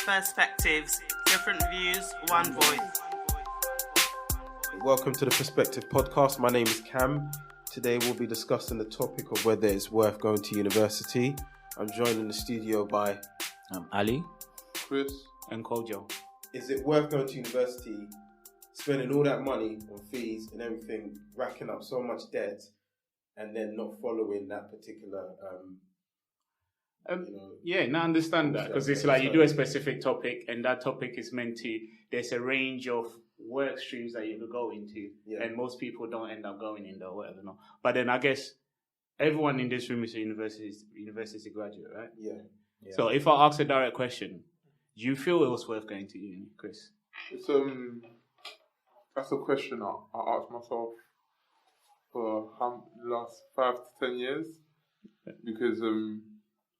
perspectives, different views, one voice. Welcome to the Perspective Podcast. My name is Cam. Today we'll be discussing the topic of whether it's worth going to university. I'm joined in the studio by Ali, Chris, and Kojo. Is it worth going to university, spending all that money on fees and everything, racking up so much debt, and then not following that particular I understand that, because it's like you do a specific topic, and that topic is meant to, there's a range of work streams that you could go into, and most people don't end up going in there, whatever. No. But then I guess everyone in this room is a university graduate, right? Yeah. So if I ask a direct question, do you feel it was worth going to uni, Chris? It's that's a question I asked myself for the last 5 to 10 years, because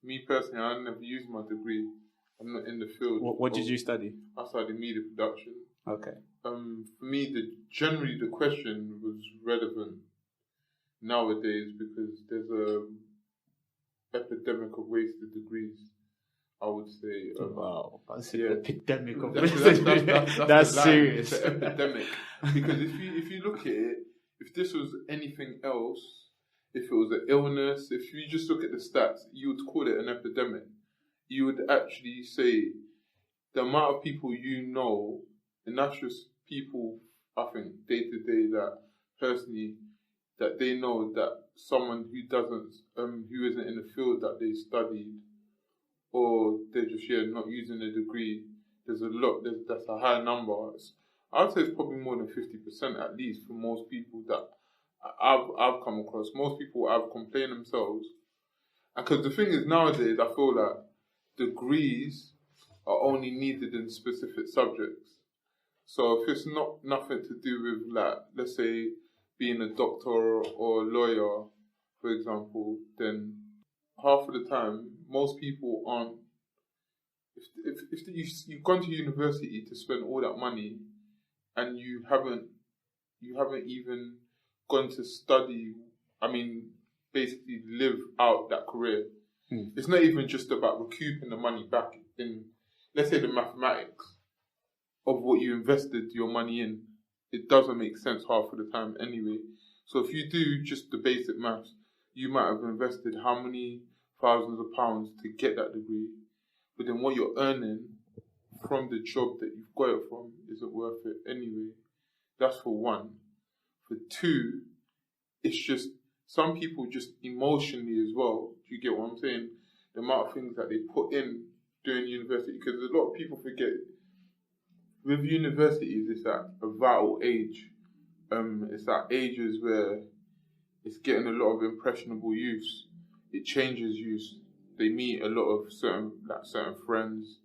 me personally, I never used my degree. I'm not in the field. What did you study? I studied media production. Okay. For me, generally the question was relevant nowadays because there's a epidemic of wasted degrees. I would say. Wow, that's an epidemic of that's serious. It's an epidemic, because if you look at it, if this was anything else, if it was an illness, if you just look at the stats, you would call it an epidemic. You would actually say the amount of people you know, and that's just people, I think, day to day, that personally, that they know that someone who isn't in the field that they studied, or they're just not using a degree, that's a high number. I would say it's probably more than 50% at least for most people that I've come across. Most people have complained themselves, and because the thing is nowadays, I feel like degrees are only needed in specific subjects. So if it's nothing to do with, like, let's say being a doctor or a lawyer, for example, then half of the time most people aren't. If you've gone to university to spend all that money, and you haven't even gone to study, basically live out that career. It's not even just about recouping the money back in, let's say, the mathematics of what you invested your money in. It doesn't make sense half of the time anyway. So if you do just the basic maths, you might have invested how many thousands of pounds to get that degree, but then what you're earning from the job that you've got it from isn't worth it anyway. That's for one. For two, it's just some people just emotionally as well. Do you get what I'm saying? The amount of things that they put in during university, because a lot of people forget with universities, it's at a vital age. It's at ages where it's getting a lot of impressionable youths. It changes youths. They meet a lot of certain friends.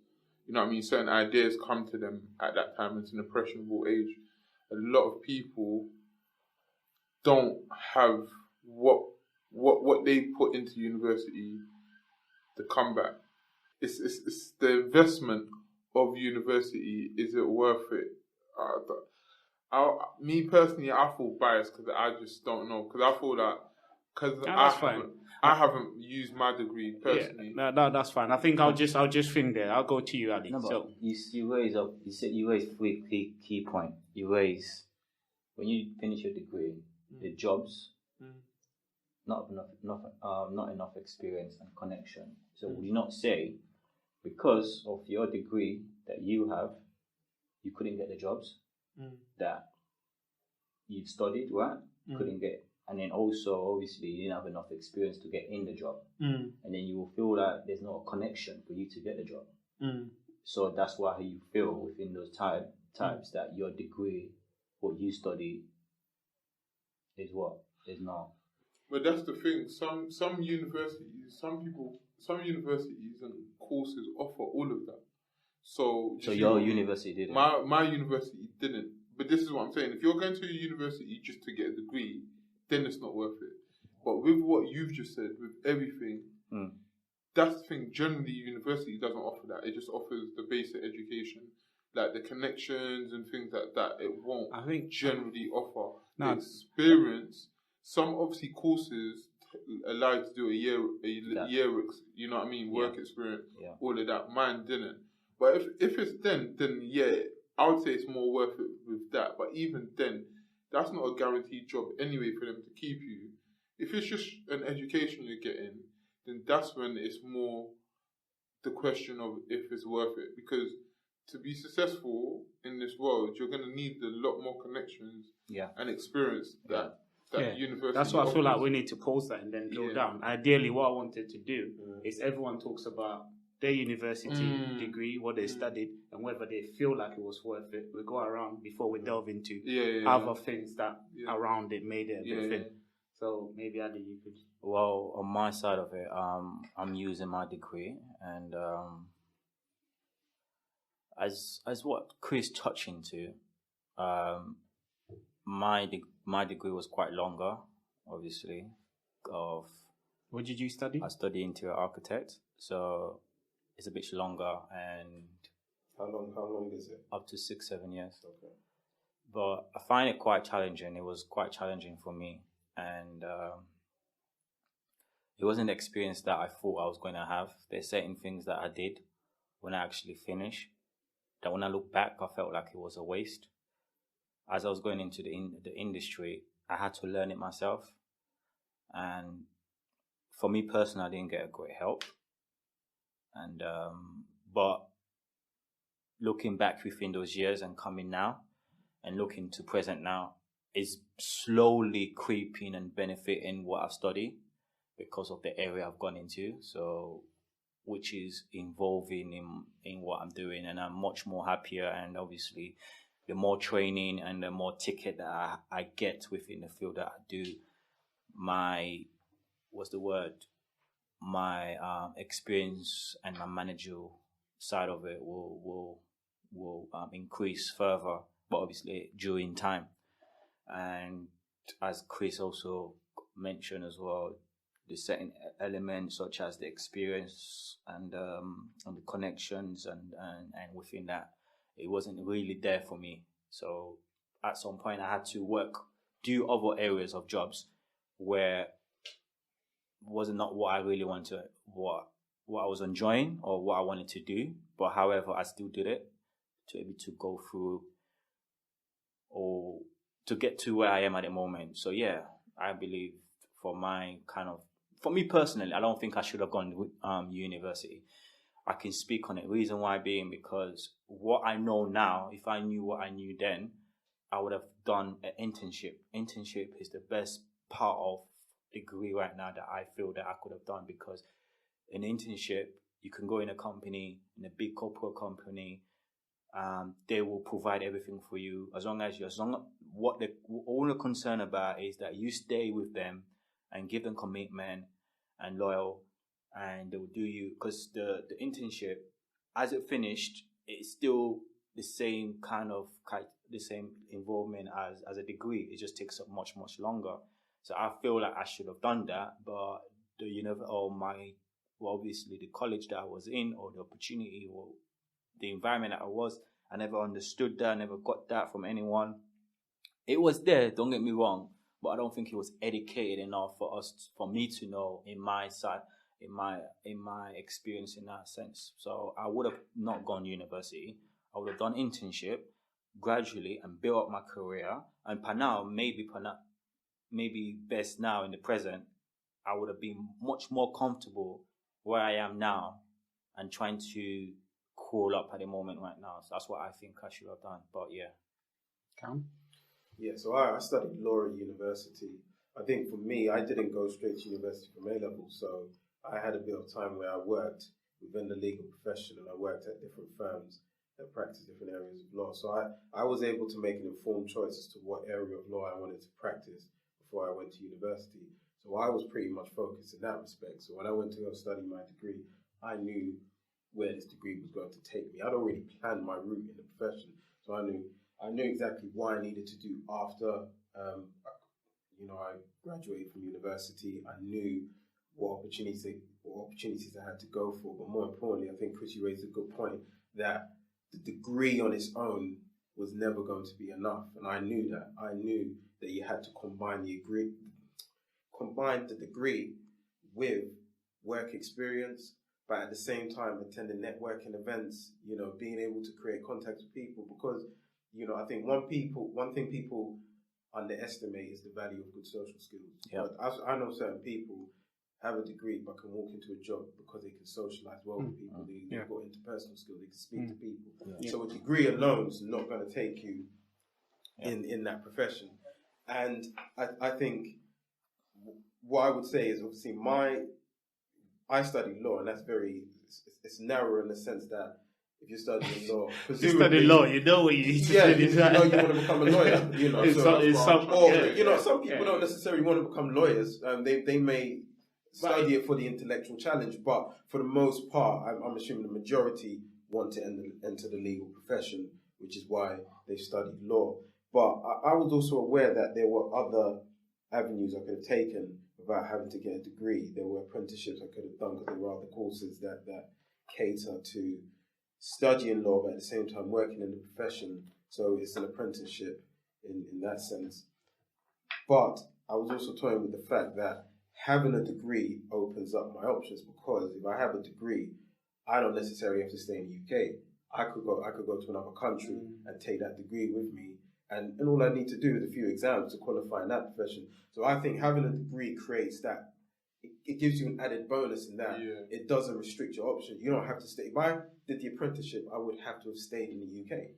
You know what I mean? Certain ideas come to them at that time. It's an impressionable age. A lot of people don't have what they put into university to come back. It's the investment of university. Is it worth it? Me personally, I feel biased because I just don't know. Because I feel that I haven't used my degree personally. Yeah, no, that's fine. I think I'll just think there. I'll go to you, Ali. No, but you raise 3 key points. You raise when you finish your degree, the jobs, not enough experience and connection. So would you not say, because of your degree that you have, you couldn't get the jobs that you studied, right? Couldn't get, and then also obviously you didn't have enough experience to get in the job, and then you will feel that there's no connection for you to get the job. So that's why you feel within those types that your degree, what you study, is not. But that's the thing. Some universities and courses offer all of that. So your university didn't. My university didn't. But this is what I'm saying. If you're going to a university just to get a degree, then it's not worth it. But with what you've just said, with everything, that's the thing. Generally, university doesn't offer that. It just offers the basic education, like the connections and things like that. It won't, I think, generally offer the experience. Some obviously courses allow you to do a year, you know what I mean, work experience, all of that. Mine didn't. But if it's then yeah, I would say it's more worth it with that. But even then, that's not a guaranteed job anyway for them to keep you. If it's just an education you're getting, then that's when it's more the question of if it's worth it. Because to be successful in this world, you're going to need a lot more connections and experience that university. That's why I feel like we need to pause that and then drill down. Ideally, what I wanted to do is everyone talks about their university degree, what they studied, and whether they feel like it was worth it. We go around before we delve into other things that around it made it a good thing. So maybe Adi, you could. Well, on my side of it, I'm using my degree, and as what Chris touched into, my degree was quite longer, obviously. What did you study? I studied interior architect, so it's a bit longer. And how long is it? Up to 6-7 years. Okay. But I find it quite challenging. It was quite challenging for me, and it wasn't the experience that I thought I was going to have. There's certain things that I did when I actually finished that when I look back, I felt like it was a waste. As I was going into the industry, I had to learn it myself. And for me personally, I didn't get a great help. And but looking back within those years and coming now and looking to present now is slowly creeping and benefiting what I've studied because of the area I've gone into. So which is involving in what I'm doing, and I'm much more happier. And obviously, the more training and the more ticket that I get within the field that I do, my experience and my managerial side of it will increase further, but obviously during time. And as Chris also mentioned as well, the certain elements such as the experience and the connections and within that, it wasn't really there for me. So at some point I had to do other areas of jobs where was not what I really wanted, what I was enjoying or what I wanted to do. But however, I still did it to be able to go through or to get to where I am at the moment. So yeah, I believe for me personally, I don't think I should have gone to university. I can speak on it. Reason why being because what I know now, if I knew what I knew then, I would have done an internship. Internship is the best part of degree right now that I feel that I could have done, because an internship, you can go in a company, in a big corporate company, they will provide everything for you what the only concern about is that you stay with them and give them commitment and loyal, and they will do you, because the internship, as it finished, it's still the same the same involvement as a degree. It just takes up much longer. So I feel like I should have done that, but obviously the college that I was in, or the opportunity, or the environment that I never understood that, I never got that from anyone. It was there, don't get me wrong, but I don't think it was educated enough for me to know in my side, in my experience in that sense. So I would have not gone to university. I would have done internship gradually and built up my career. And maybe best now in the present, I would have been much more comfortable where I am now and trying to crawl up at the moment right now. So that's what I think I should have done. But yeah. Cam? Yeah, so I studied law at university. I think for me, I didn't go straight to university from A-level, so I had a bit of time where I worked within the legal profession, and I worked at different firms that practice different areas of law. So I was able to make an informed choice as to what area of law I wanted to practice before I went to university. So I was pretty much focused in that respect. So when I went to go study my degree, I knew where this degree was going to take me. I'd already planned my route in the profession, so I knew exactly what I needed to do after I graduated from university. I knew what opportunities I had to go for. But more importantly, I think Chris, you raised a good point that the degree on its own was never going to be enough, and I knew that. I knew that you had to combine the degree with work experience, but at the same time attending networking events, being able to create contacts with people, because, I think one thing people underestimate is the value of good social skills. Yeah. But I know certain people have a degree but can walk into a job because they can socialize well with people. They've got interpersonal skills. They can speak to people. Yeah. So a degree alone is not going to take you in that profession. And I think what I would say is, obviously, I studied law, and that's it's narrow in the sense that if you're studying law, you study law, you know what you need to study. You want to become a lawyer. Some people don't necessarily want to become lawyers. They may study it for the intellectual challenge, but for the most part, I'm assuming the majority want to enter the legal profession, which is why they studied law. But I was also aware that there were other avenues I could have taken without having to get a degree. There were apprenticeships I could have done, because there were other courses that cater to studying law, but at the same time working in the profession. So it's an apprenticeship in that sense. But I was also toying with the fact that having a degree opens up my options, because if I have a degree, I don't necessarily have to stay in the UK. I could go to another country and take that degree with me, and all I need to do is a few exams to qualify in that profession. So I think having a degree creates that. It gives you an added bonus in that it doesn't restrict your options. You don't have to stay. If I did the apprenticeship, I would have to have stayed in the UK.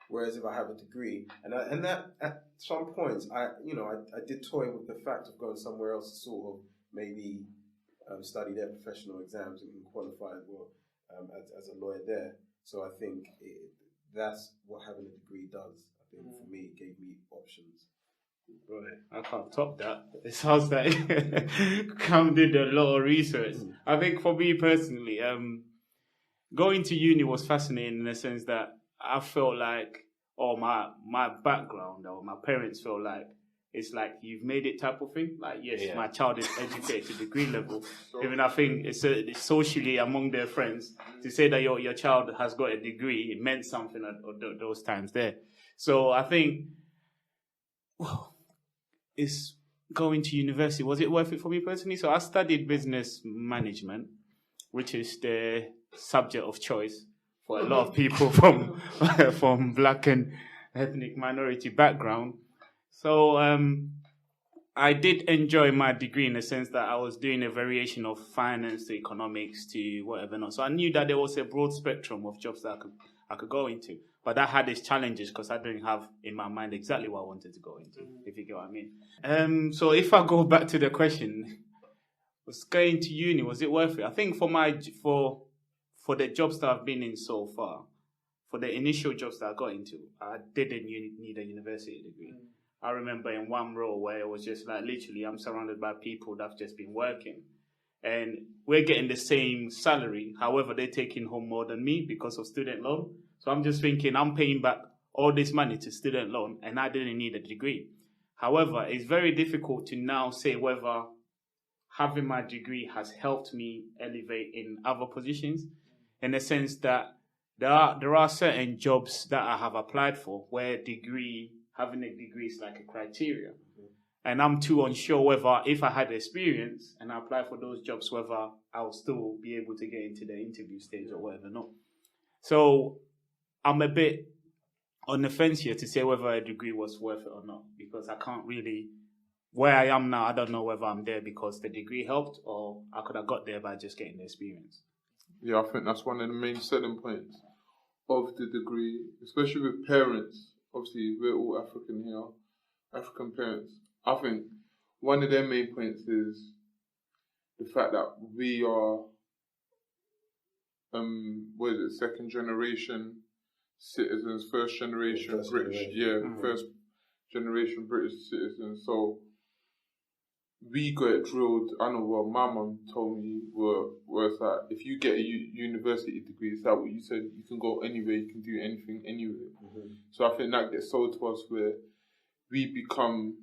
Whereas if I have a degree, and that at some points, I did toy with the fact of going somewhere else to sort of maybe study their professional exams and qualify as well as a lawyer there. So I think that's what having a degree does. I think for me, it gave me options. Right, I can't top that. It sounds like Cam did a lot of research. I think for me personally, going to uni was fascinating in the sense that I felt like, or my background, or my parents felt like, it's like you've made it type of thing. Like, yes, my child is educated to degree level. Even I think it's socially among their friends to say that your child has got a degree, it meant something at those times there. So I think, is going to university, was it worth it for me personally? So I studied business management, which is the subject of choice for a lot of people from black and ethnic minority background. So I did enjoy my degree in the sense that I was doing a variation of finance to economics to whatever not. So I knew that there was a broad spectrum of jobs that I could go into. But that had its challenges because I didn't have in my mind exactly what I wanted to go into, if you get what I mean. So if I go back to the question, was going to uni, was it worth it? I think for the jobs that I've been in so far, for the initial jobs that I got into, I didn't need a university degree. I remember in one role where it was just like, literally, I'm surrounded by people that have just been working. And we're getting the same salary. However, they're taking home more than me because of student loan. So I'm just thinking, I'm paying back all this money to student loan and I didn't need a degree. However, it's very difficult to now say whether having my degree has helped me elevate in other positions, in the sense that there are certain jobs that I have applied for where having a degree is like a criteria. And I'm too unsure whether if I had experience and I apply for those jobs, whether I'll still be able to get into the interview stage or whatever not. So I'm a bit on the fence here to say whether a degree was worth it or not, because I can't really, where I am now, I don't know whether I'm there because the degree helped or I could have got there by just getting the experience. Yeah, I think that's one of the main selling points of the degree, especially with parents. Obviously, we're all African here, African parents. I think one of their main points is the fact that we are, second generation citizens, first generation British, first generation British citizens. So we got drilled. I know what my mum told me was that if you get a university degree, it's like what you said, you can go anywhere, you can do anything anywhere. So I think that gets sold to us where we become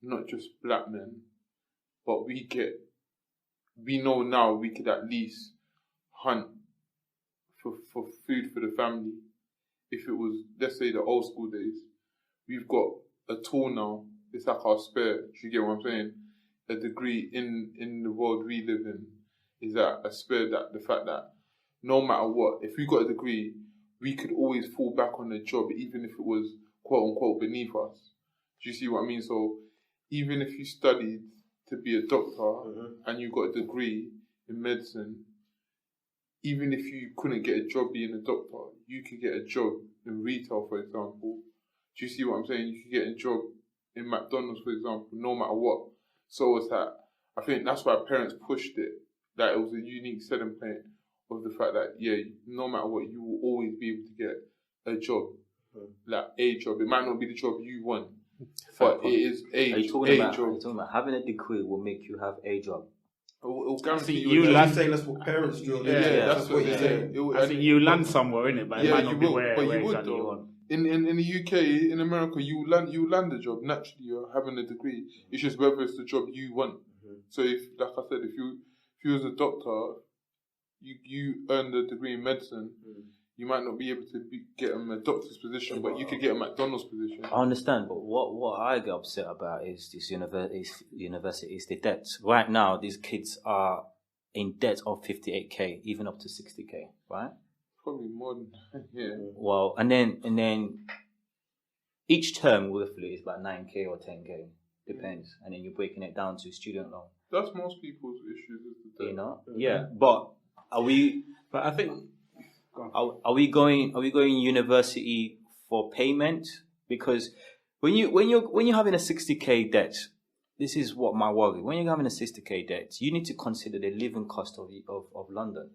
not just black men, but we know now we could at least hunt for food for the family. If it was, let's say, the old school days, we've got a tool now. It's like our spare. Do you get what I'm saying? A degree in the world we live in is that I spare that the fact that no matter what, if we got a degree, we could always fall back on the job, even if it was quote unquote beneath us. Do you see what I mean? So even if you studied to be a doctor and you got a degree in medicine, even if you couldn't get a job being a doctor, you could get a job in retail, for example. Do you see what I'm saying? You could get a job in McDonald's, for example, no matter what. So it's that, I think that's why parents pushed it, that it was a unique selling point of the fact that, yeah, no matter what, you will always be able to get a job, like a job. It might not be the job you want, but it is a job. Are you talking about having a degree will make you have a job? It'll guarantee you land. Saying that's what parents do. Yeah, that's what you're saying. I think you land somewhere, innit? But it might not be where exactly you want. In the UK, in America, you land a job naturally. You're having a degree. It's just whether it's the job you want. So if, like I said, if you was a doctor, you earned a degree in medicine. You might not be able to get a doctor's position, but you could get a McDonald's position. I understand, but what I get upset about is this university is the debt. Right now, these kids are in debt of 58k, even up to 60k, right? Probably more than that, yeah. Well, and then each term roughly is about 9k or 10k, depends. And then you're breaking it down to student loan. That's most people's issues, is the debt. You know, yeah. But are we? But I think. Are we going university for payment? Because when you're having a 60k debt, this is what my worry. When you're having a 60k debt, you need to consider the living cost of London.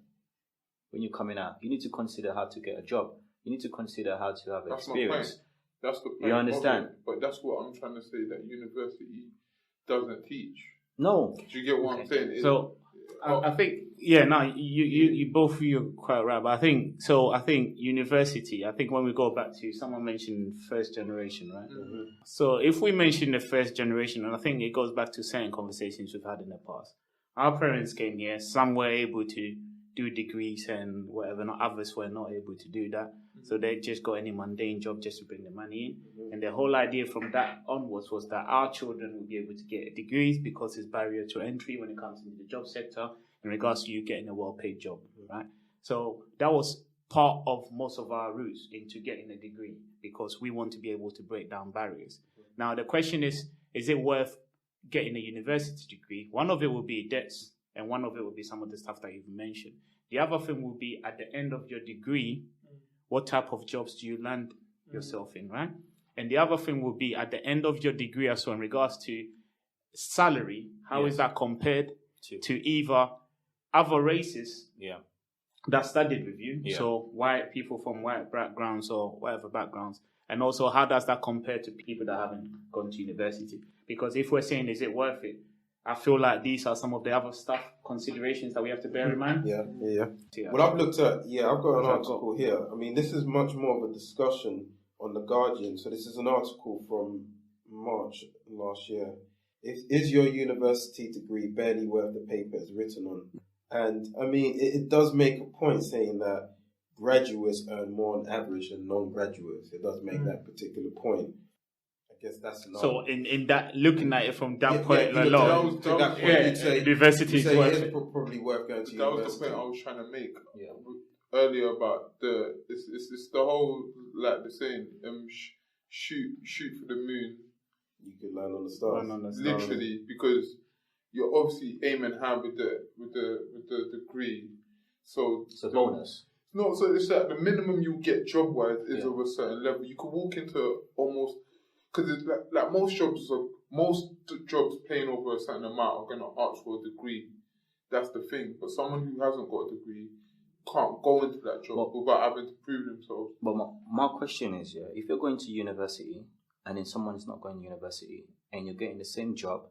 When you're coming out, you need to consider how to get a job. You need to consider how to have experience. That's the point. You understand? But that's what I'm trying to say, that university doesn't teach. No. Do you get what I'm saying? So I think, you both of you are quite right, but I think university, I think when we go back to, someone mentioned first generation, right? So if we mention the first generation, and I think it goes back to certain conversations we've had in the past. Our parents came here, some were able to do degrees and whatever, not others were not able to do that. So they just got any mundane job just to bring the money in. And the whole idea from that onwards was that our children will be able to get degrees because it's barrier to entry when it comes into the job sector in regards to you getting a well-paid job, right? So that was part of most of our routes into getting a degree because we want to be able to break down barriers. Now, the question is it worth getting a university degree? One of it will be debts, and one of it will be some of the stuff that you've mentioned. The other thing will be at the end of your degree, what type of jobs do you land yourself in, right? And the other thing will be at the end of your degree as well in regards to salary, how is that compared to either other races that studied with you, so white people from white backgrounds or whatever backgrounds, and also how does that compare to people that haven't gone to university? Because if we're saying, is it worth it? I feel like these are some of the other considerations that we have to bear in mind. Yeah. Well, I've looked at, I've got an article here. I mean, this is much more of a discussion on The Guardian. So this is an article from March last year. Is your university degree barely worth the paper it's written on? And I mean, it does make a point saying that graduates earn more on average than non-graduates. It does make that particular point. I guess that's enough. So in that, looking at it from that point alone, university is probably worth going to university. That was the point I was trying to make earlier about it's the whole, like the saying, shoot for the moon. You can land on the stars. Literally, because you're obviously aiming high with the degree. So it's a bonus. No, so it's like the minimum you get job wise is of a certain level. You could walk into almost, because it's like most jobs paying over a certain amount are gonna ask for a degree. That's the thing. But someone who hasn't got a degree can't go into that job without having to prove themselves. But my question is, if you're going to university and then someone is not going to university and you're getting the same job,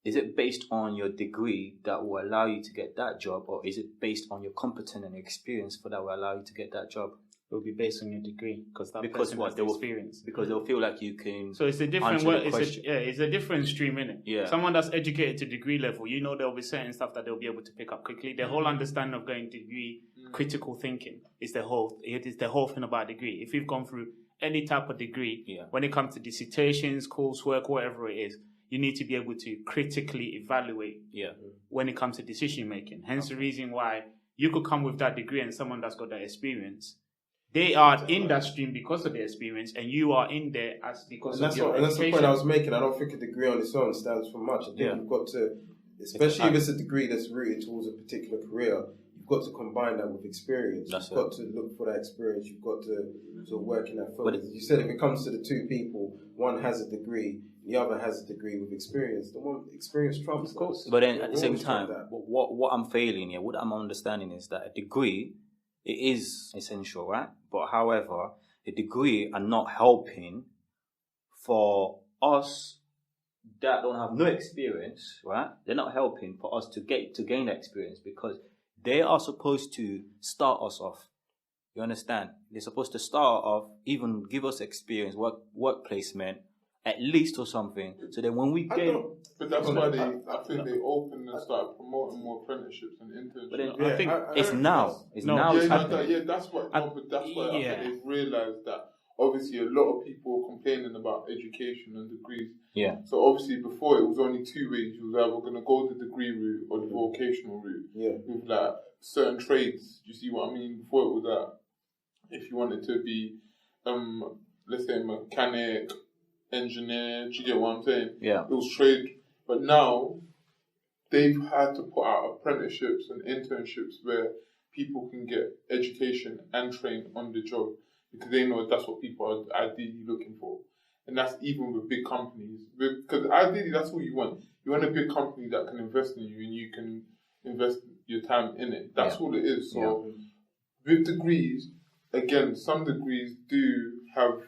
is it based on your degree that will allow you to get that job, or is it based on your competence and experience that will allow you to get that job? It will be based on your degree because they will experience. Because they'll feel like you can. So it's a different it's a different stream, innit? Yeah. Someone that's educated to degree level, there'll be certain stuff that they'll be able to pick up quickly. The whole understanding of going degree, critical thinking is the whole thing about degree. If you've gone through any type of degree, when it comes to dissertations, coursework, whatever it is, you need to be able to critically evaluate when it comes to decision making. Hence the reason why you could come with that degree and someone that's got that experience, they are in that stream because of their experience, and you are in there as because of your education. And that's the point I was making. I don't think a degree on its own stands for much. I think you've got to, especially if it's a degree that's rooted towards a particular career, you've got to combine that with experience. You've got to look for that experience. You've got to work in that field. But you said if it comes to the two people, one has a degree, the other has a degree with experience. The one experience trumps, of course. But then at the same time, what I'm failing here, what I'm understanding is that a degree, it is essential, right? But however, a degree are not helping for us that don't have no experience, right? They're not helping for us to gain that experience, because they are supposed to start us off. You understand? They're supposed to start off, even give us experience, work placement, at least or something. So then when we get... But that's why I think they opened and started promoting more apprenticeships and internships. But then I think it's now. It's happening. That's what I think they've realised that obviously a lot of people are complaining about education and degrees. Yeah. So obviously before it was only two ways. You was either going to go the degree route or the vocational route. Yeah. With like certain trades. You see what I mean? Before it was that if you wanted to be, let's say mechanic, engineer, do you get what I'm saying? Yeah. It was trade. But now they've had to put out apprenticeships and internships where people can get education and train on the job, because they know that's what people are ideally looking for. And that's even with big companies. Because ideally that's what you want. You want a big company that can invest in you and you can invest your time in it. That's all it is. So with degrees, again, some degrees do have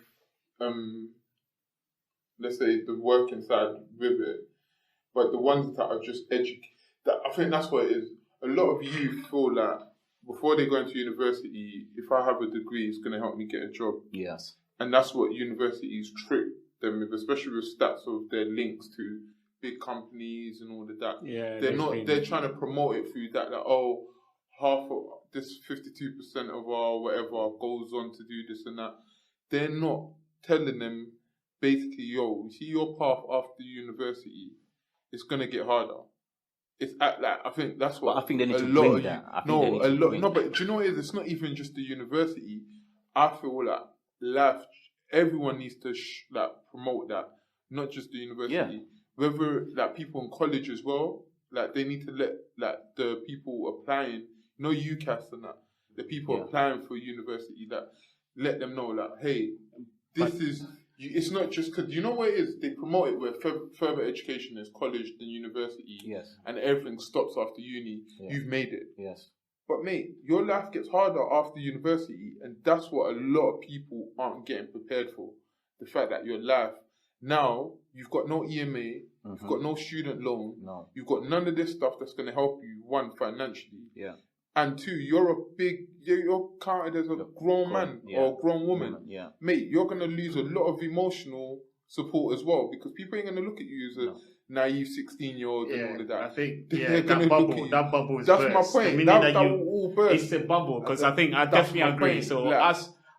let's say the working side with it, but the ones that are just I think that's what it is. A lot of youth feel that before they go into university, if I have a degree, it's going to help me get a job. Yes. And that's what universities trick them with, especially with stats of their links to big companies and all of that. Yeah, they're trying to promote it through that, half of this 52% of our whatever goes on to do this and that. They're not telling them basically, you see your path after university, it's gonna get harder. It's I think that's what. But I think they need to bring that. But do you know what it is? It's not even just the university. I feel like life. Everyone needs to promote that, not just the university. Yeah. Whether people in college as well, they need to let the people applying, UCAS and that, the people applying for university, let them know hey, this is. It's not just because you know what it is. They promote it where further education is college than university. Yes. And everything stops after uni. Yeah. You've made it. Yes. But mate, your life gets harder after university, and that's what a lot of people aren't getting prepared for. The fact that your life now you've got no EMA, you've got no student loan, you've got none of this stuff that's going to help you. One, financially. Yeah. And two, you're counted as a grown man or a grown woman. Yeah. Mate, you're going to lose a lot of emotional support as well, because people ain't going to look at you as a naive 16-year-old and all of that. I think that bubble is that's burst. my point. That will all burst. It's a bubble, because I think I definitely agree. Point. So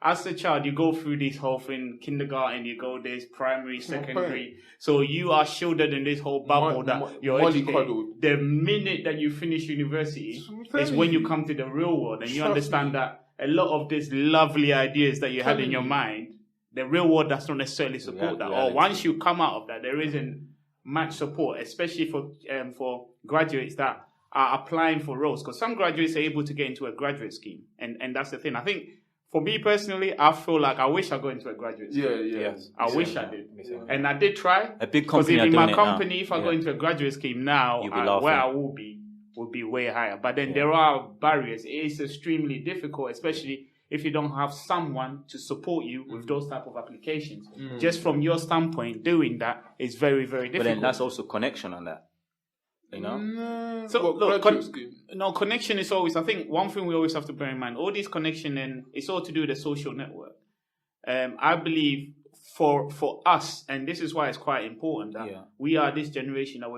as a child, you go through this whole thing, kindergarten, you go this primary, secondary. So you are shielded in this whole bubble that you're educated. The minute that you finish university is when you come to the real world, and you understand that a lot of these lovely ideas that you had in your mind, the real world does not necessarily support that. Or once you come out of that, there isn't much support, especially for graduates that are applying for roles. Because some graduates are able to get into a graduate scheme, and that's the thing. I think for me personally, I feel like I wish I got into a graduate scheme. Yes. I wish I did. And I did try. A big company because in my company, if I go into a graduate scheme now, where I will be way higher. But then there are barriers. It is extremely difficult, especially if you don't have someone to support you with those type of applications. Just from your standpoint, doing that is very, very difficult. But then that's also connection on that. So look, connection is always. I think one thing we always have to bear in mind: all this connection, and it's all to do with the social network. I believe for us, and this is why it's quite important that we are this generation that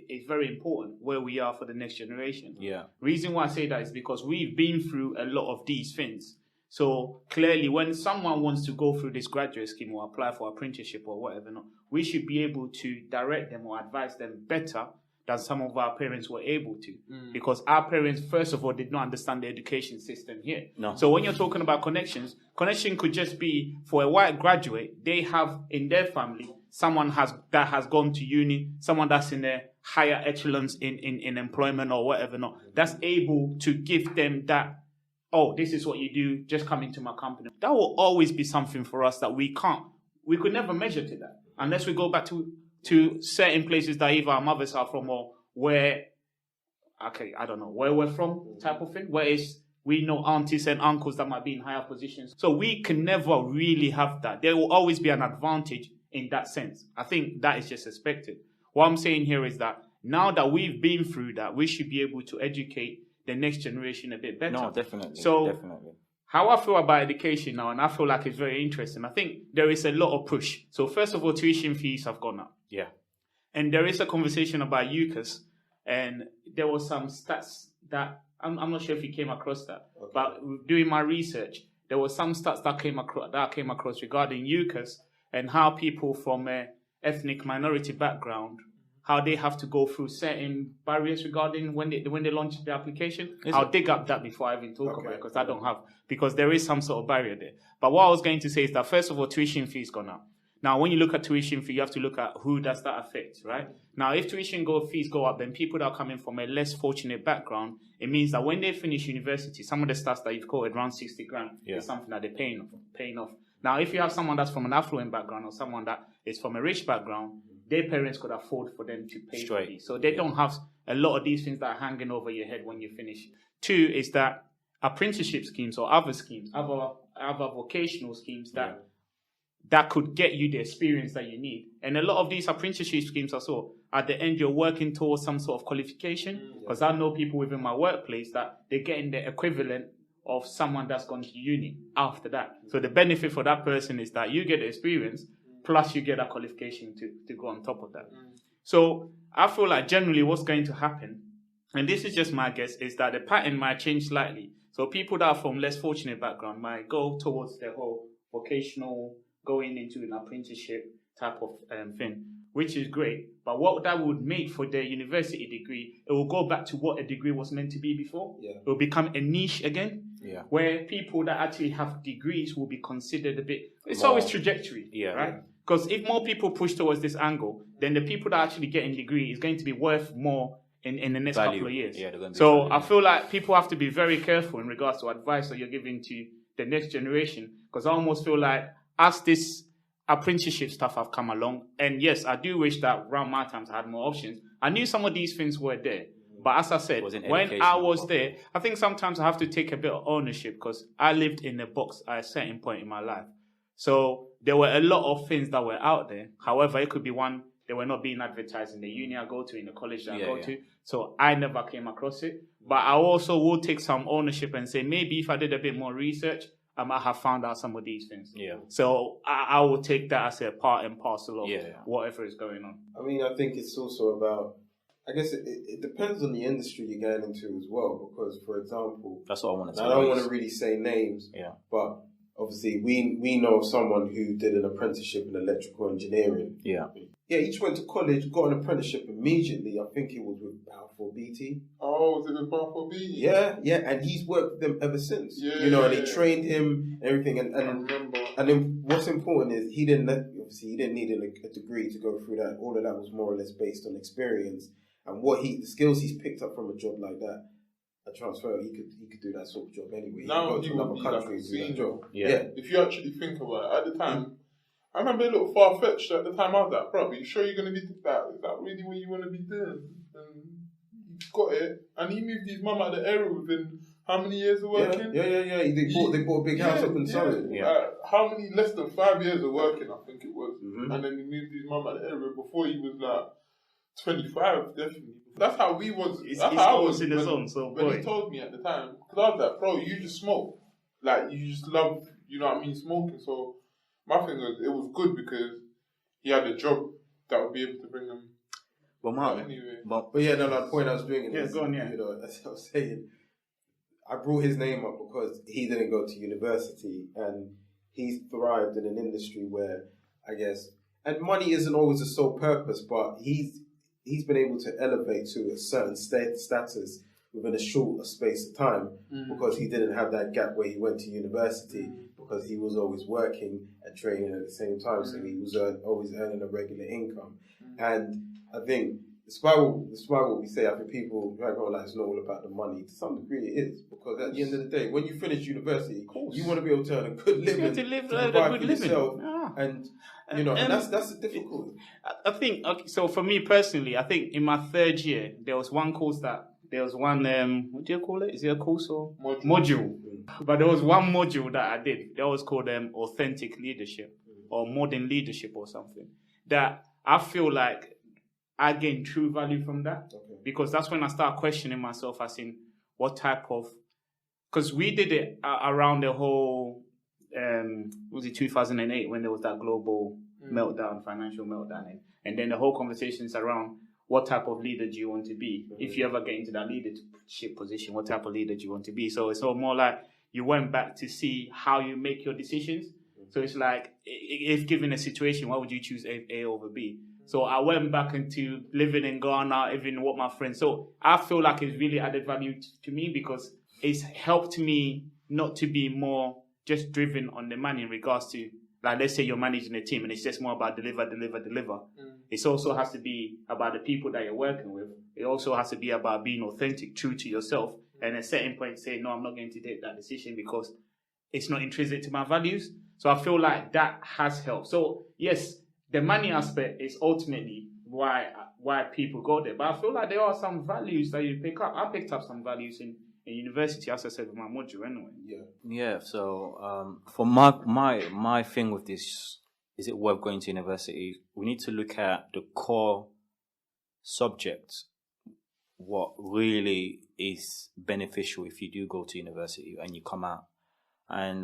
it's very important where we are for the next generation. Yeah. Reason why I say that is because we've been through a lot of these things. So clearly, when someone wants to go through this graduate scheme or apply for apprenticeship or whatever, we should be able to direct them or advise them better than some of our parents were able to. Because our parents, first of all, did not understand the education system here. No. So when you're talking about connection could just be for a white graduate, they have in their family someone that has gone to uni, someone that's in a higher echelons in employment or whatever, that's able to give them that, oh, this is what you do, just come into my company. That will always be something for us that we could never measure to that unless we go back to certain places that either our mothers are from or where we're from type of thing, whereas we know aunties and uncles that might be in higher positions. So we can never really have that. There will always be an advantage in that sense. I think that is just expected. What I'm saying here is that now that we've been through that, we should be able to educate the next generation a bit better. No, definitely. So definitely. How I feel about education now, and I feel like it's very interesting, I think there is a lot of push. So first of all, tuition fees have gone up. Yeah. And there is a conversation about UCAS, and there was some stats that, I'm not sure if you came across that, but doing my research, there were some stats that I came across regarding UCAS and how people from an ethnic minority background, how they have to go through certain barriers regarding when they launch the application. I'll dig up that before I even talk about it, because there is some sort of barrier there. But what I was going to say is that first of all, tuition fees gone up. Now, when you look at tuition fee, you have to look at who does that affect, right? Now, if tuition fees go up, then people that are coming from a less fortunate background, it means that when they finish university, some of the stats that you've quoted, around 60 grand, is something that they're paying off. Now, if you have someone that's from an affluent background or someone that is from a rich background, their parents could afford for them to pay for these. So they don't have a lot of these things that are hanging over your head when you finish. Two is that apprenticeship schemes or other schemes, other vocational schemes that could get you the experience that you need. And a lot of these apprenticeship schemes also, at the end, you're working towards some sort of qualification. Because I know people within my workplace that they're getting the equivalent of someone that's gone to uni after that. So the benefit for that person is that you get the experience, plus you get a qualification to go on top of that. So I feel like generally what's going to happen, and this is just my guess, is that the pattern might change slightly. So people that are from less fortunate background might go towards the whole vocational, going into an apprenticeship type of thing, which is great. But what that would make for their university degree, it will go back to what a degree was meant to be before. It will become a niche again, where people that actually have degrees will be considered a bit... It's always trajectory, right? Because if more people push towards this angle, then the people that actually get a degree is going to be worth more in the next couple of years. So I feel like people have to be very careful in regards to advice that you're giving to the next generation, because I almost feel like as this apprenticeship stuff have come along, and yes, I do wish that around my times I had more options. I knew some of these things were there, but as I said, when I was there, I think sometimes I have to take a bit of ownership because I lived in a box at a certain point in my life. So there were a lot of things that were out there. However, it could be one, they were not being advertised in the uni I go to, in the college that I go to. So I never came across it. But I also will take some ownership and say, maybe if I did a bit more research, I might have found out some of these things. So I will take that as a part and parcel of whatever is going on. I mean, I think it's also about, I guess it depends on the industry you're getting into as well. Because, for example, that's what I want to say. I don't want to really say names, but obviously we know of someone who did an apprenticeship in electrical engineering. Yeah, he just went to college, got an apprenticeship immediately. I think it was with Balfour BT. Oh, was it with Balfour BT? Yeah, and he's worked with them ever since. And they trained him and everything. And then what's important is he didn't need a degree to go through that. All of that was more or less based on experience and the skills he's picked up from a job like that. A transfer, he could do that sort of job anyway. Now he could go to another country and do that job. If you actually think about it, at the time, I remember a little far-fetched at the time. I was like, bro, are you sure you're going to be that? Is that really what you want to be doing? And he got it. And he moved his mum out of the area within how many years of working? Yeah. They bought a big house up in Surrey. How many? Less than 5 years of working, I think it was. And then he moved his mum out of the area before he was like 25, definitely. That's how we was. That's how I was in the zone. So when he told me at the time, because I was like, bro, you just smoke. Like, you just love, you know what I mean, smoking. So my thing was, it was good because he had a job that would be able to bring him. But yeah, the point I was bringing is, as I was saying, I brought his name up because he didn't go to university and he's thrived in an industry where, I guess, and money isn't always the sole purpose, but he's been able to elevate to a certain status within a short space of time because he didn't have that gap where he went to university because he was always working and training at the same time, so he was always earning a regular income. And I think, despite what we say, I think people right now like it's not all about the money. To some degree, it is, because at the end of the day, when you finish university, you want to be able to earn a good living, to provide for yourself, and you know, and that's the difficulty. I think so. For me personally, I think in my third year there was one course what do you call it? Is it a course or module? But there was one module that I did that was called authentic leadership or modern leadership or something, that I feel like I gained true value from that, because that's when I start questioning myself as in what type of, because we did it around the whole, was it 2008 when there was that global meltdown, financial meltdown, and then the whole conversation is around what type of leader do you want to be? If you ever get into that leadership position, what type of leader do you want to be? So it's all more like you went back to see how you make your decisions. So it's like, if given a situation, why would you choose A over B? So I went back into living in Ghana, even what my friends. So I feel like it's really added value to me because it's helped me not to be more just driven on the money in regards to, like, let's say you're managing a team and it's just more about deliver. It also has to be about the people that you're working with. It also has to be about being authentic, true to yourself, and at a certain point say, no, I'm not going to take that decision because it's not intrinsic to my values. So I feel like that has helped. So yes, the money aspect is ultimately why people go there. But I feel like there are some values that you pick up. I picked up some values in university, as I said, with my module anyway. Yeah. So for my thing with this, is it worth going to university? We need to look at the core subject, what really is beneficial if you do go to university and you come out. And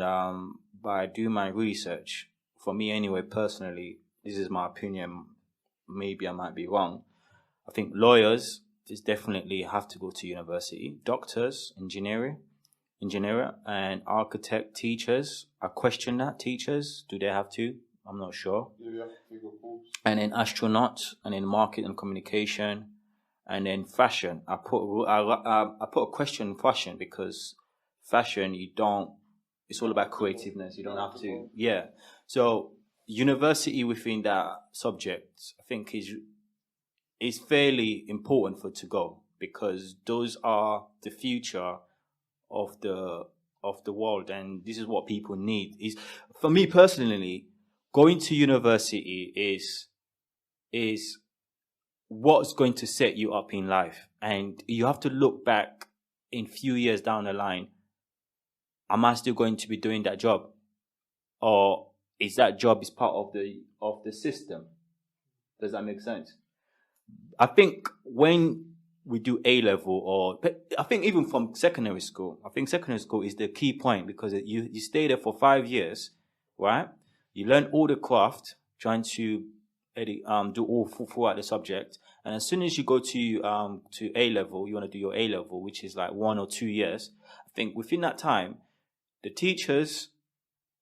by doing my research, for me anyway, personally, this is my opinion, maybe I might be wrong, I think lawyers is definitely have to go to university. Doctors, engineer, and architect, teachers. I question that. Teachers, do they have to? I'm not sure. Yeah, you have to take a course. And then astronaut, and then market and communication, and then fashion. I put a question in fashion because fashion, it's all about creativeness. You don't have to. Yeah. So university within that subject, I think is fairly important for to go, because those are the future of the world, and this is what people need. Is for me personally, going to university is what's going to set you up in life, and you have to look back in few years down the line. Am I still going to be doing that job, or is that job is part of the system? Does that make sense? I think when we do A-level, I think even from secondary school, I think secondary school is the key point, because you stay there for 5 years, right? You learn all the craft, trying to do all throughout the subject, and as soon as you go to A-level, you want to do your A-level, which is like 1 or 2 years. I think within that time, the teachers,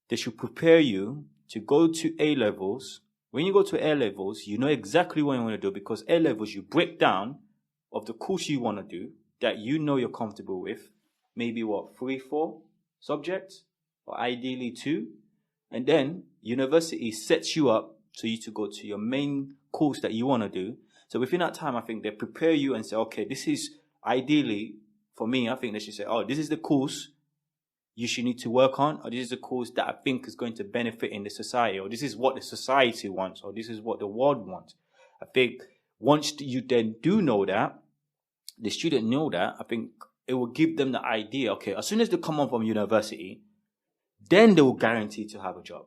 they should prepare you to go to A-levels. When you go to A-levels, you know exactly what you want to do, because A-levels, you break down of the course you want to do that you know you're comfortable with. Maybe 3, 4 subjects, or ideally 2. And then university sets you up so you to go to your main course that you want to do. So within that time, I think they prepare you and say, okay, this is ideally, for me, I think they should say, oh, this is the course you should need to work on, or this is a course that I think is going to benefit in the society, or this is what the society wants, or this is what the world wants. I think once you then do know that, the student know that, I think it will give them the idea, okay, as soon as they come on from university, then they will guarantee to have a job.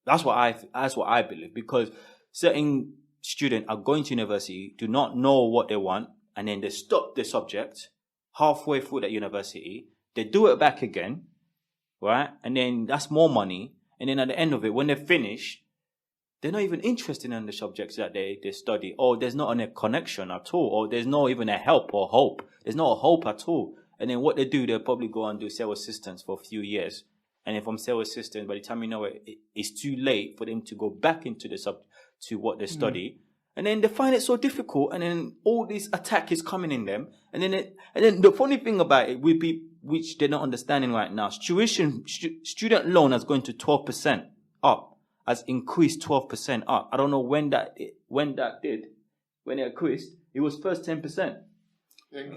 That's what I believe, because certain students are going to university, do not know what they want, and then they stop the subject halfway through that university. They do it back again, right? And then that's more money. And then at the end of it, when they finish, they're not even interested in the subjects that they study. Or there's not a connection at all. Or there's not even a help or hope. There's not a hope at all. And then what they do, they'll probably go and do sales assistants for a few years. And then from sales assistant, by the time you know it, it's too late for them to go back into to what they study. And then they find it so difficult, and then all this attack is coming in them. And then the funny thing about it will be, which they're not understanding right now, student loan has gone to 12% up, has increased 12% up. I don't know when it increased. It was first 10%.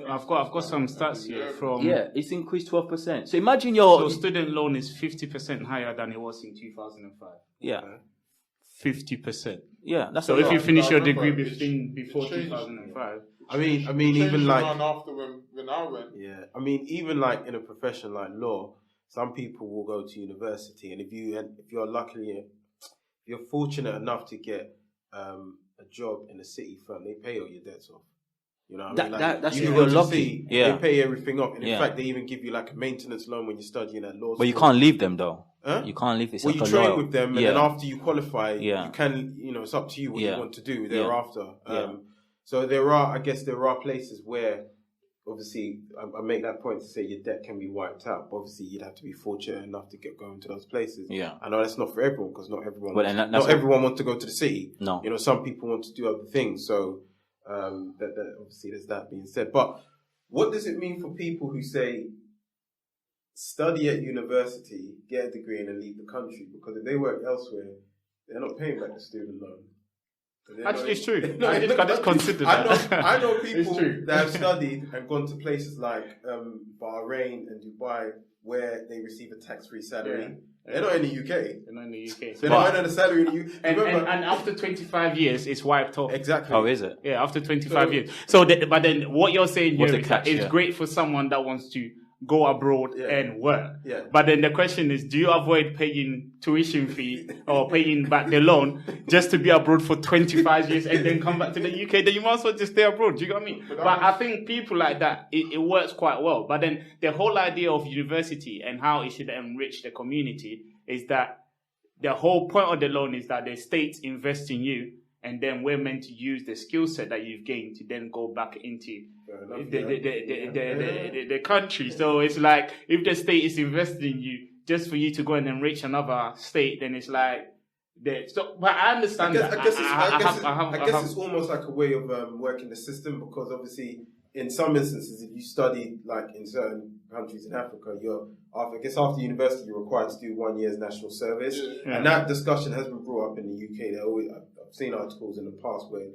I've got some stats here from. Yeah, it's increased 12%. So imagine So student loan is 50% higher than it was in 2005. Yeah. 50%. Yeah, that's so if you finish your degree before 2005. I mean, even like after when I went. Yeah, I mean, even like in a profession like law, some people will go to university, and if you're fortunate enough to get a job in a city firm, they pay all your debts off. You know what I mean? Like, that's if if you you're go to lucky. sea, Yeah. They pay everything off. And in Yeah. fact, they even give you like a maintenance loan when you're studying at law school. But you can't leave them though. Huh? You can't leave. It's Well, like you a train lawyer. with them, and Yeah. then after you qualify, Yeah. you can, it's up to you what you Yeah. want to do Yeah. thereafter. Yeah. So there are places where, obviously, I make that point to say your debt can be wiped out. But obviously, you'd have to be fortunate enough to get going to those places. Yeah. I know that's not for everyone, because not everyone, But then that's everyone wants to go to the city. No. Some people want to do other things. So that obviously there's that being said. But what does it mean for people who say, study at university, get a degree, and then leave the country? Because if they work elsewhere, they're not paying back the student loan. Actually, it's true. I just consider that. I know people that have studied and gone to places like Bahrain and Dubai, where they receive a tax-free salary. Yeah. They're not in the UK. They're not in the UK. So they're not earning a salary in the UK. And after 25 years, it's wiped off. Exactly. Oh, is it? Yeah, after 25 years. So, but then what you're saying What's here the is that catch, it's yeah. great for someone that wants to go abroad and work. Yeah. But then the question is, do you avoid paying tuition fee or paying back the loan just to be abroad for 25 years and then come back to the UK? Then you might as well just stay abroad. Do you get what I mean? But I think people like that, it works quite well. But then the whole idea of university and how it should enrich the community is that the whole point of the loan is that the state invests in you, and then we're meant to use the skill set that you've gained to then go back into the country. So it's like, if the state is investing in you just for you to go and enrich another state, then it's like, but I understand that. I guess it's almost like a way of working the system, because obviously in some instances, if you study like in certain countries in Africa, after university you're required to do 1 year's national service, and that discussion has been brought up in the UK. I've seen articles in the past where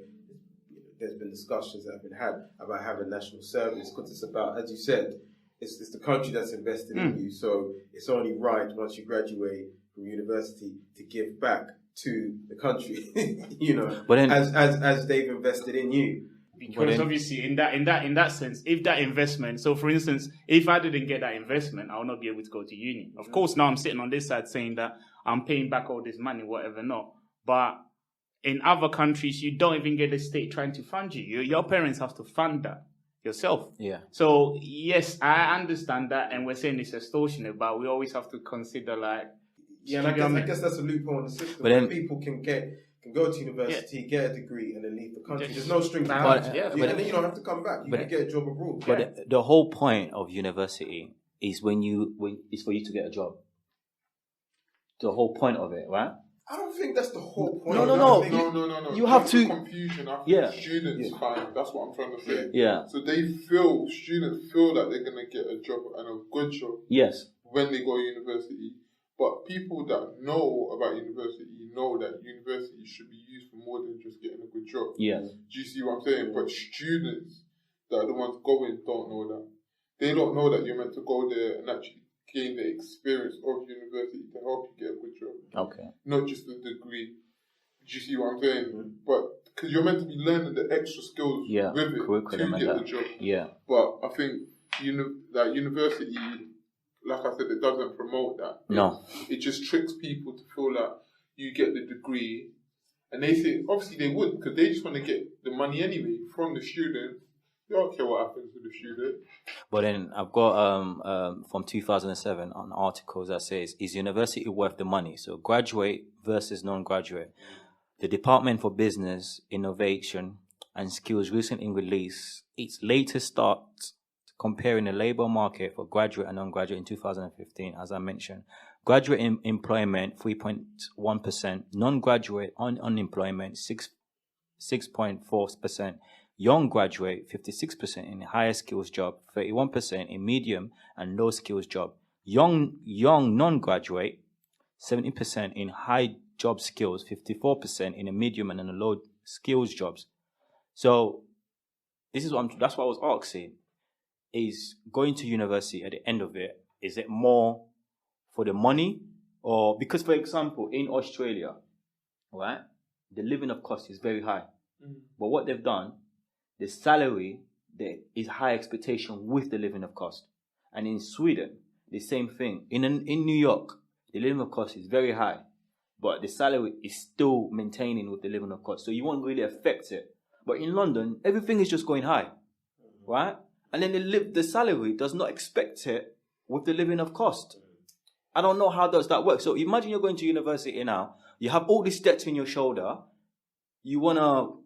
there's been discussions that have been had about having national service, because it's about, as you said, it's the country that's invested in you, so it's only right once you graduate from university to give back to the country, but then, as they've invested in you. Because obviously, in that sense, if that investment, so for instance, if I didn't get that investment, I would not be able to go to uni. Of course, now I'm sitting on this side saying that I'm paying back all this money, whatever not. But in other countries, you don't even get the state trying to fund you. Your parents have to fund that yourself. Yeah. So yes, I understand that, and we're saying it's extortionate, but we always have to consider like. Yeah, and I guess that's a loophole in the system where people can go to university, get a degree, and then leave the country. There's no strings attached. And then you don't have to come back. You can get a job abroad. But the whole point of university is for you to get a job. The whole point of it, right? I don't think that's the whole point. No. You have to. Confusion. I think students find. That's what I'm trying to say. Yeah. So students feel that they're gonna get a job, and a good job. Yes. When they go to university. But people that know about university know that university should be used for more than just getting a good job. Yes. Do you see what I'm saying? But students that are the ones going don't know that. They don't know that you're meant to go there and actually gain the experience of university to help you get a good job. Okay. Not just the degree. Do you see what I'm saying? Mm-hmm. But because you're meant to be learning the extra skills with it to get the job. Yeah. But I think that university, like I said, it doesn't promote that. No. It just tricks people to feel that you get the degree. And they say, obviously they would, because they just want to get the money anyway from the student. They don't care what happens to the student. But then I've got from 2007 on articles that says, is university worth the money? So graduate versus non-graduate. The Department for Business, Innovation and Skills recently released its latest comparing the labour market for graduate and non-graduate in 2015, as I mentioned. Graduate employment, 3.1%. Non-graduate unemployment, 6.4%. Young graduate, 56% in higher skills job, 31% in medium and low skills job. Young non-graduate, 70% in high job skills, 54% in a medium and in a low skills jobs. So that's what I was asking. Is going to university at the end of it, is it more for the money? Or because, for example, in Australia, right, the living of cost is very high. But what they've done, the salary, there is high expectation with the living of cost. And in Sweden, the same thing. In New York, the living of cost is very high, but the salary is still maintaining with the living of cost. So you won't really affect it. But in London, everything is just going high, right? And then the salary does not expect it with the living of cost. I don't know how does that work. So imagine you're going to university now. You have all these debts on your shoulder. You want to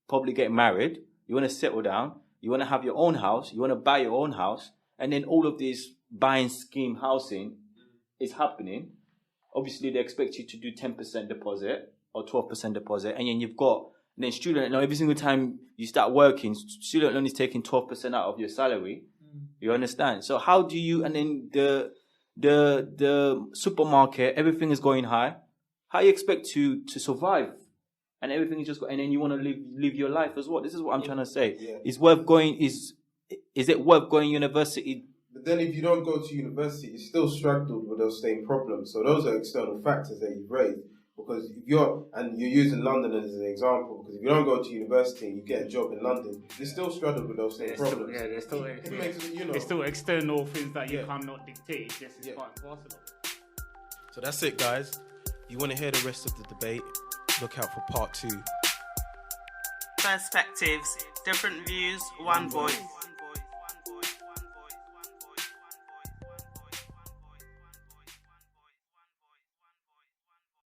probably get married. You want to settle down. You want to have your own house. You want to buy your own house. And then all of this buying scheme housing is happening. Obviously, they expect you to do 10% deposit or 12% deposit. And then you've got, then student, every single time you start working, student loan is taking 12% out of your salary. You understand? So how do you, and then the supermarket, everything is going high. How you expect to survive? And everything is just, and then you want to live your life as well. This is what I'm trying to say. Yeah. Is it worth going university? But then if you don't go to university, you still struggle with those same problems. So those are external factors that you've raised. Because if you're using London as an example, because if you don't go to university and you get a job in London, you still struggle with those same problems. There's still external things that you cannot dictate. Yes, it's quite impossible. So that's it, guys. If you want to hear the rest of the debate, look out for part 2. Perspectives, different views, one voice.